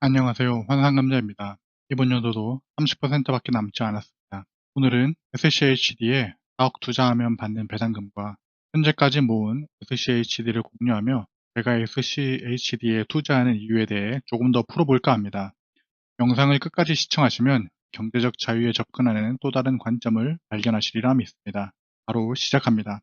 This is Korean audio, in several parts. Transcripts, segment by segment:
안녕하세요. 환상감자입니다. 이번 연도도 30%밖에 남지 않았습니다. 오늘은 SCHD에 4억 투자하면 받는 배당금과 현재까지 모은 SCHD를 공유하며 제가 SCHD에 투자하는 이유에 대해 조금 더 풀어볼까 합니다. 영상을 끝까지 시청하시면 경제적 자유에 접근하는 또 다른 관점을 발견하시리라 믿습니다. 바로 시작합니다.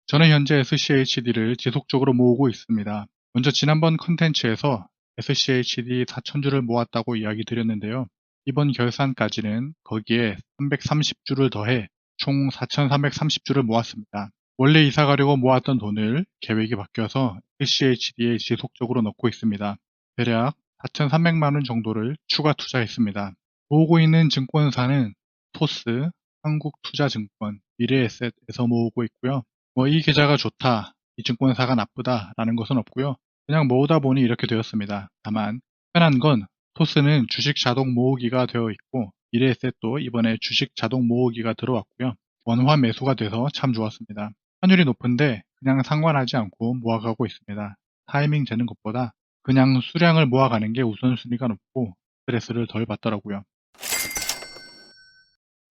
저는 현재 SCHD를 지속적으로 모으고 있습니다. 먼저 지난번 컨텐츠에서 SCHD 4,000주를 모았다고 이야기 드렸는데요. 이번 결산까지는 거기에 330주를 더해 총 4,330주를 모았습니다. 원래 이사 가려고 모았던 돈을 계획이 바뀌어서 SCHD에 지속적으로 넣고 있습니다. 대략 4,300만원 정도를 추가 투자했습니다. 모으고 있는 증권사는 토스, 한국투자증권, 미래에셋에서 모으고 있고요. 이 계좌가 좋다, 이 증권사가 나쁘다 라는 것은 없고요. 그냥 모으다 보니 이렇게 되었습니다. 다만 편한 건 토스는 주식 자동 모으기가 되어 있고 미래에셋도 이번에 주식 자동 모으기가 들어왔고요. 원화 매수가 돼서 참 좋았습니다. 환율이 높은데 그냥 상관하지 않고 모아가고 있습니다. 타이밍 재는 것보다 그냥 수량을 모아가는 게 우선순위가 높고 스트레스를 덜 받더라고요.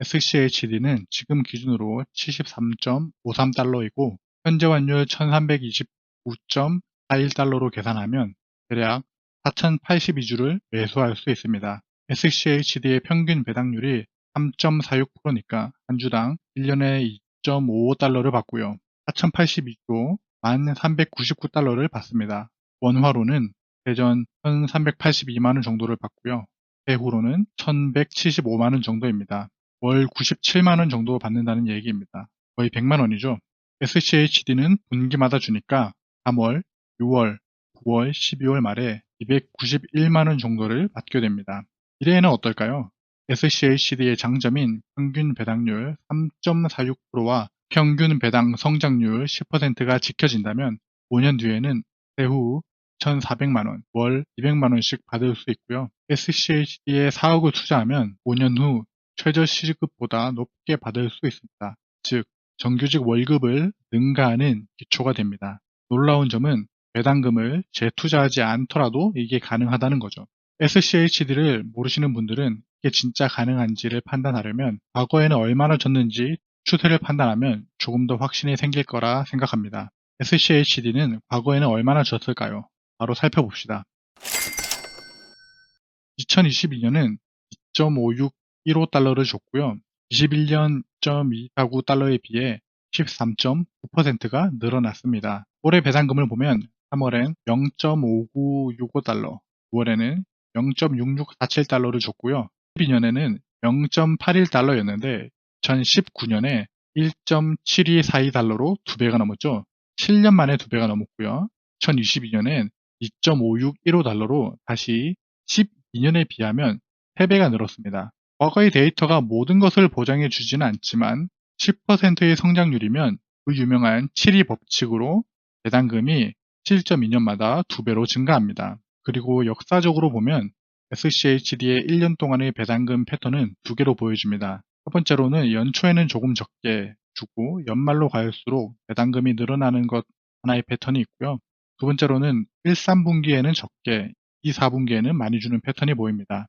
SCHD는 지금 기준으로 73.53달러이고 현재 환율 1329.41달러로 계산하면 대략 4082주를 매수할 수 있습니다. SCHD의 평균 배당률이 3.46%니까 한 주당 1년에 2.55달러를 받고요. 4082주 1399달러를 받습니다. 원화로는 대전 1382만원 정도를 받고요. 배후로는 1175만원 정도입니다. 월 97만원 정도 받는다는 얘기입니다. 거의 100만원이죠. SCHD는 분기마다 주니까 3월, 6월, 9월, 12월 말에 291만원 정도를 받게 됩니다. 미래에는 어떨까요? SCHD의 장점인 평균 배당률 3.46%와 평균 배당 성장률 10%가 지켜진다면 5년 뒤에는 세후 1,400만원, 월 200만원씩 받을 수 있고요. SCHD에 4억을 투자하면 5년 후 최저 시급보다 높게 받을 수 있습니다. 즉, 정규직 월급을 능가하는 기초가 됩니다. 놀라운 점은 배당금을 재투자하지 않더라도 이게 가능하다는 거죠. SCHD를 모르시는 분들은 이게 진짜 가능한지를 판단하려면 과거에는 얼마나 줬는지 추세를 판단하면 조금 더 확신이 생길 거라 생각합니다. SCHD는 과거에는 얼마나 줬을까요? 바로 살펴봅시다. 2022년은 2.5615달러를 줬고요. 21년 2.249달러에 비해 13.9%가 늘어났습니다. 올해 배당금을 보면 3월엔 0.5965달러, 9월에는 0.6647달러를 줬고요. 12년에는 0.81달러였는데 2019년에 1.7242달러로 2배가 넘었죠. 7년 만에 2배가 넘었고요. 2022년엔 2.5615달러로 다시 12년에 비하면 3배가 늘었습니다. 과거의 데이터가 모든 것을 보장해 주지는 않지만 10%의 성장률이면 그 유명한 7이 법칙으로 배당금이 7.2년마다 2배로 증가합니다. 그리고 역사적으로 보면 SCHD의 1년 동안의 배당금 패턴은 2개로 보여줍니다. 첫 번째로는 연초에는 조금 적게 주고 연말로 갈수록 배당금이 늘어나는 것 하나의 패턴이 있고요. 두 번째로는 1, 3분기에는 적게, 2, 4분기에는 많이 주는 패턴이 보입니다.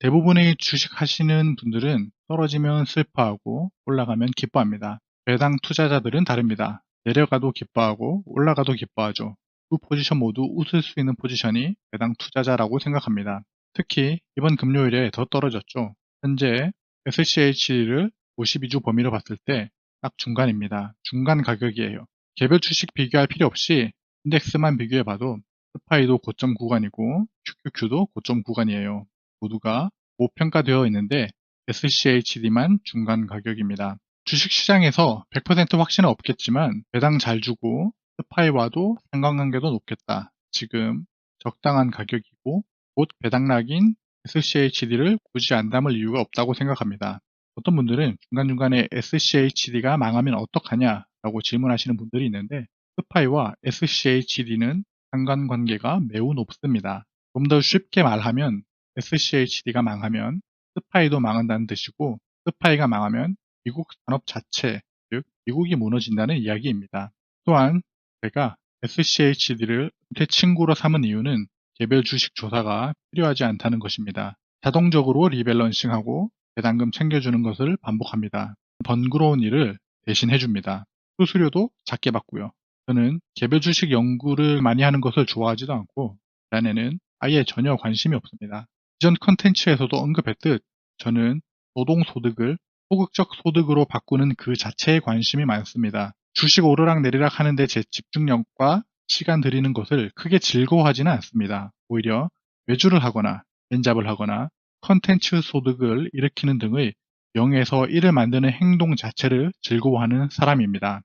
대부분의 주식 하시는 분들은 떨어지면 슬퍼하고 올라가면 기뻐합니다. 배당 투자자들은 다릅니다. 내려가도 기뻐하고 올라가도 기뻐하죠. 두 포지션 모두 웃을 수 있는 포지션이 배당 투자자라고 생각합니다. 특히 이번 금요일에 더 떨어졌죠. 현재 SCH를 52주 범위로 봤을 때 딱 중간입니다. 중간 가격이에요. 개별 주식 비교할 필요 없이 인덱스만 비교해봐도 스파이도 고점 구간이고 QQQ도 고점 구간이에요. 모두가 고평가되어 있는데 SCHD만 중간 가격입니다. 주식시장에서 100% 확신은 없겠지만 배당 잘 주고 스파이와도 상관관계도 높겠다. 지금 적당한 가격이고 곧 배당락인 SCHD를 굳이 안 담을 이유가 없다고 생각합니다. 어떤 분들은 중간중간에 SCHD가 망하면 어떡하냐 라고 질문하시는 분들이 있는데 스파이와 SCHD는 상관관계가 매우 높습니다. 좀 더 쉽게 말하면 SCHD가 망하면 스파이도 망한다는 뜻이고 스파이가 망하면 미국 산업 자체, 즉 미국이 무너진다는 이야기입니다. 또한 제가 SCHD를 은퇴 친구로 삼은 이유는 개별 주식 조사가 필요하지 않다는 것입니다. 자동적으로 리밸런싱하고 배당금 챙겨주는 것을 반복합니다. 번거로운 일을 대신 해줍니다. 수수료도 작게 받고요. 저는 개별 주식 연구를 많이 하는 것을 좋아하지도 않고 대안에는 아예 전혀 관심이 없습니다. 이전 컨텐츠에서도 언급했듯 저는 노동소득을 소극적 소득으로 바꾸는 그 자체에 관심이 많습니다. 주식 오르락 내리락 하는데 제 집중력과 시간 들이는 것을 크게 즐거워하지는 않습니다. 오히려 외주를 하거나 엔잡을 하거나 컨텐츠 소득을 일으키는 등의 0에서 1을 만드는 행동 자체를 즐거워하는 사람입니다.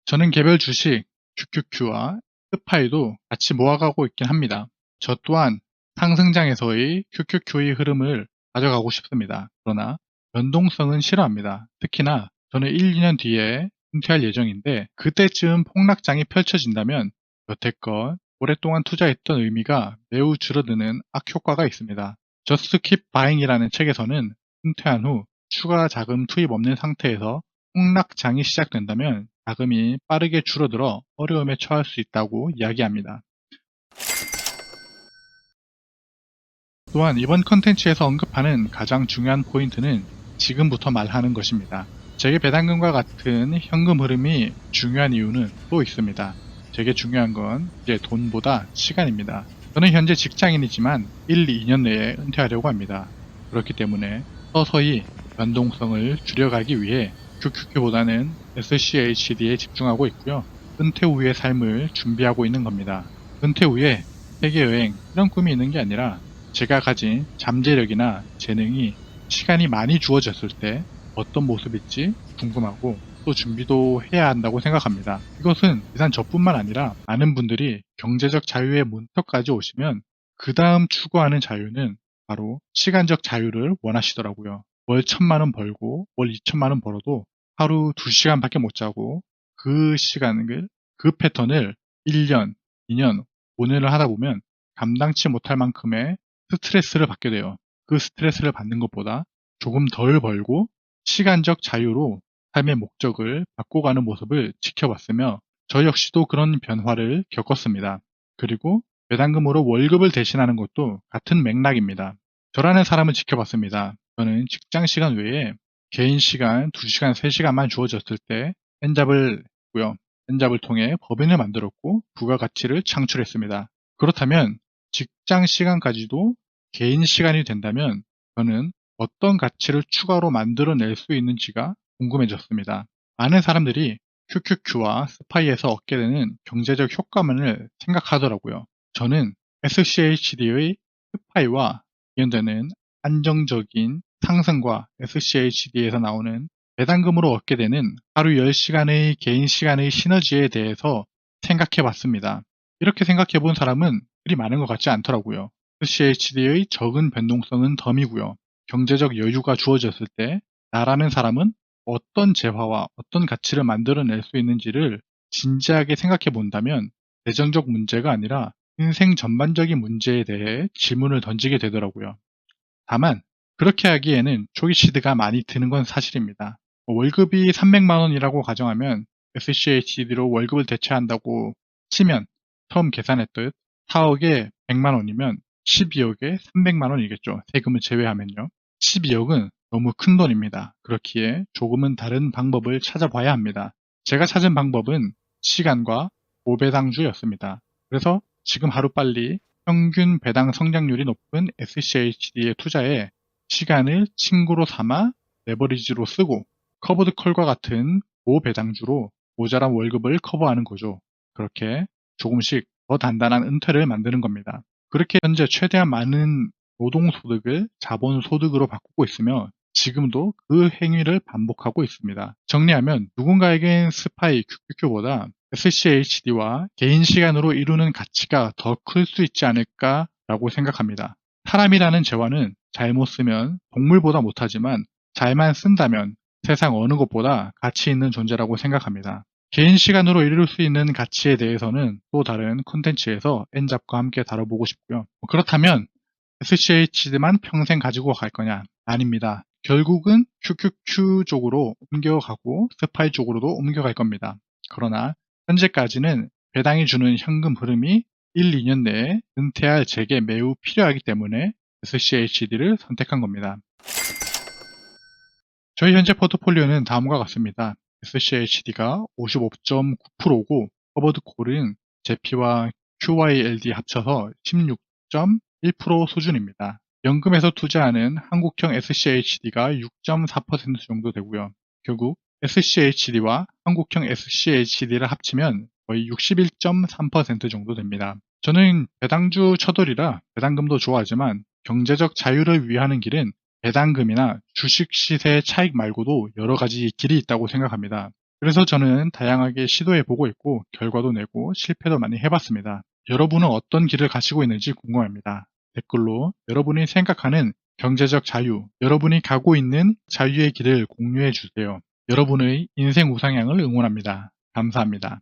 저는 개별 주식 QQQ와 스파이도 같이 모아가고 있긴 합니다. 저 또한 상승장에서의 QQQ의 흐름을 가져가고 싶습니다. 그러나 변동성은 싫어합니다. 특히나 저는 1, 2년 뒤에 은퇴할 예정인데 그때쯤 폭락장이 펼쳐진다면 여태껏 오랫동안 투자했던 의미가 매우 줄어드는 악효과가 있습니다. Just Keep Buying이라는 책에서는 은퇴한 후 추가 자금 투입 없는 상태에서 폭락장이 시작된다면 자금이 빠르게 줄어들어 어려움에 처할 수 있다고 이야기합니다. 또한 이번 컨텐츠에서 언급하는 가장 중요한 포인트는 지금부터 말하는 것입니다. 제게 배당금과 같은 현금 흐름이 중요한 이유는 또 있습니다. 제게 중요한 건 이제 돈보다 시간입니다. 저는 현재 직장인이지만 1, 2년 내에 은퇴하려고 합니다. 그렇기 때문에 서서히 변동성을 줄여가기 위해 QQQ보다는 SCHD에 집중하고 있고요. 은퇴 후의 삶을 준비하고 있는 겁니다. 은퇴 후에 세계여행 이런 꿈이 있는 게 아니라 제가 가진 잠재력이나 재능이 시간이 많이 주어졌을 때 어떤 모습일지 궁금하고 또 준비도 해야 한다고 생각합니다. 이것은 비단 저뿐만 아니라 많은 분들이 경제적 자유의 문턱까지 오시면 그 다음 추구하는 자유는 바로 시간적 자유를 원하시더라고요. 월 1,000만 원 벌고 월 2,000만 원 벌어도 하루 2시간밖에 못 자고 그 시간을, 그 패턴을 1년, 2년, 5년을 하다 보면 감당치 못할 만큼의 스트레스를 받게 돼요. 그 스트레스를 받는 것보다 조금 덜 벌고 시간적 자유로 삶의 목적을 바꿔가는 모습을 지켜봤으며 저 역시도 그런 변화를 겪었습니다. 그리고 배당금으로 월급을 대신하는 것도 같은 맥락입니다. 저라는 사람을 지켜봤습니다. 저는 직장 시간 외에 개인 시간 2시간, 3시간만 주어졌을 때 엔잡을 했고요. 엔잡을 통해 법인을 만들었고 부가가치를 창출했습니다. 그렇다면 직장 시간까지도 개인 시간이 된다면 저는 어떤 가치를 추가로 만들어낼 수 있는지가 궁금해졌습니다. 많은 사람들이 QQQ와 스파이에서 얻게 되는 경제적 효과만을 생각하더라고요. 저는 SCHD의 스파이와 연되는 안정적인 상승과 SCHD에서 나오는 배당금으로 얻게 되는 하루 10시간의 개인 시간의 시너지에 대해서 생각해 봤습니다. 이렇게 생각해 본 사람은 그리 많은 것 같지 않더라고요. SCHD의 적은 변동성은 덤이고요. 경제적 여유가 주어졌을 때 나라는 사람은 어떤 재화와 어떤 가치를 만들어낼 수 있는지를 진지하게 생각해 본다면 재정적 문제가 아니라 인생 전반적인 문제에 대해 질문을 던지게 되더라고요. 다만 그렇게 하기에는 초기 시드가 많이 드는 건 사실입니다. 월급이 300만 원이라고 가정하면 SCHD로 월급을 대체한다고 치면 처음 계산했듯 4억에 100만 원이면 12억에 300만 원이겠죠. 세금을 제외하면요. 12억은 너무 큰 돈입니다. 그렇기에 조금은 다른 방법을 찾아봐야 합니다. 제가 찾은 방법은 시간과 고배당주였습니다. 그래서 지금 하루빨리 평균 배당 성장률이 높은 SCHD에 투자해 시간을 친구로 삼아 레버리지로 쓰고 커버드 컬과 같은 고배당주로 모자란 월급을 커버하는 거죠. 그렇게 조금씩 더 단단한 은퇴를 만드는 겁니다. 그렇게 현재 최대한 많은 노동소득을 자본소득으로 바꾸고 있으며 지금도 그 행위를 반복하고 있습니다. 정리하면 누군가에겐 스파이 QQQ보다 SCHD와 개인 시간으로 이루는 가치가 더 클 수 있지 않을까라고 생각합니다. 사람이라는 재화는 잘못 쓰면 동물보다 못하지만 잘만 쓴다면 세상 어느 것보다 가치 있는 존재라고 생각합니다. 개인 시간으로 이룰 수 있는 가치에 대해서는 또 다른 콘텐츠에서 엔잡과 함께 다뤄보고 싶고요. 그렇다면 SCHD만 평생 가지고 갈 거냐? 아닙니다. 결국은 QQQ 쪽으로 옮겨가고 스파이 쪽으로도 옮겨갈 겁니다. 그러나 현재까지는 배당이 주는 현금 흐름이 1, 2년 내에 은퇴할 제게 매우 필요하기 때문에 SCHD를 선택한 겁니다. 저희 현재 포트폴리오는 다음과 같습니다. SCHD가 55.9%고 커버드 콜은 제피와 QYLD 합쳐서 16.1% 수준입니다. 연금에서 투자하는 한국형 SCHD가 6.4% 정도 되고요. 결국 SCHD와 한국형 SCHD를 합치면 거의 61.3% 정도 됩니다. 저는 배당주 처돌이라 배당금도 좋아하지만 경제적 자유를 위하는 길은 배당금이나 주식 시세 차익 말고도 여러 가지 길이 있다고 생각합니다. 그래서 저는 다양하게 시도해 보고 있고 결과도 내고 실패도 많이 해봤습니다. 여러분은 어떤 길을 가시고 있는지 궁금합니다. 댓글로 여러분이 생각하는 경제적 자유, 여러분이 가고 있는 자유의 길을 공유해 주세요. 여러분의 인생 우상향을 응원합니다. 감사합니다.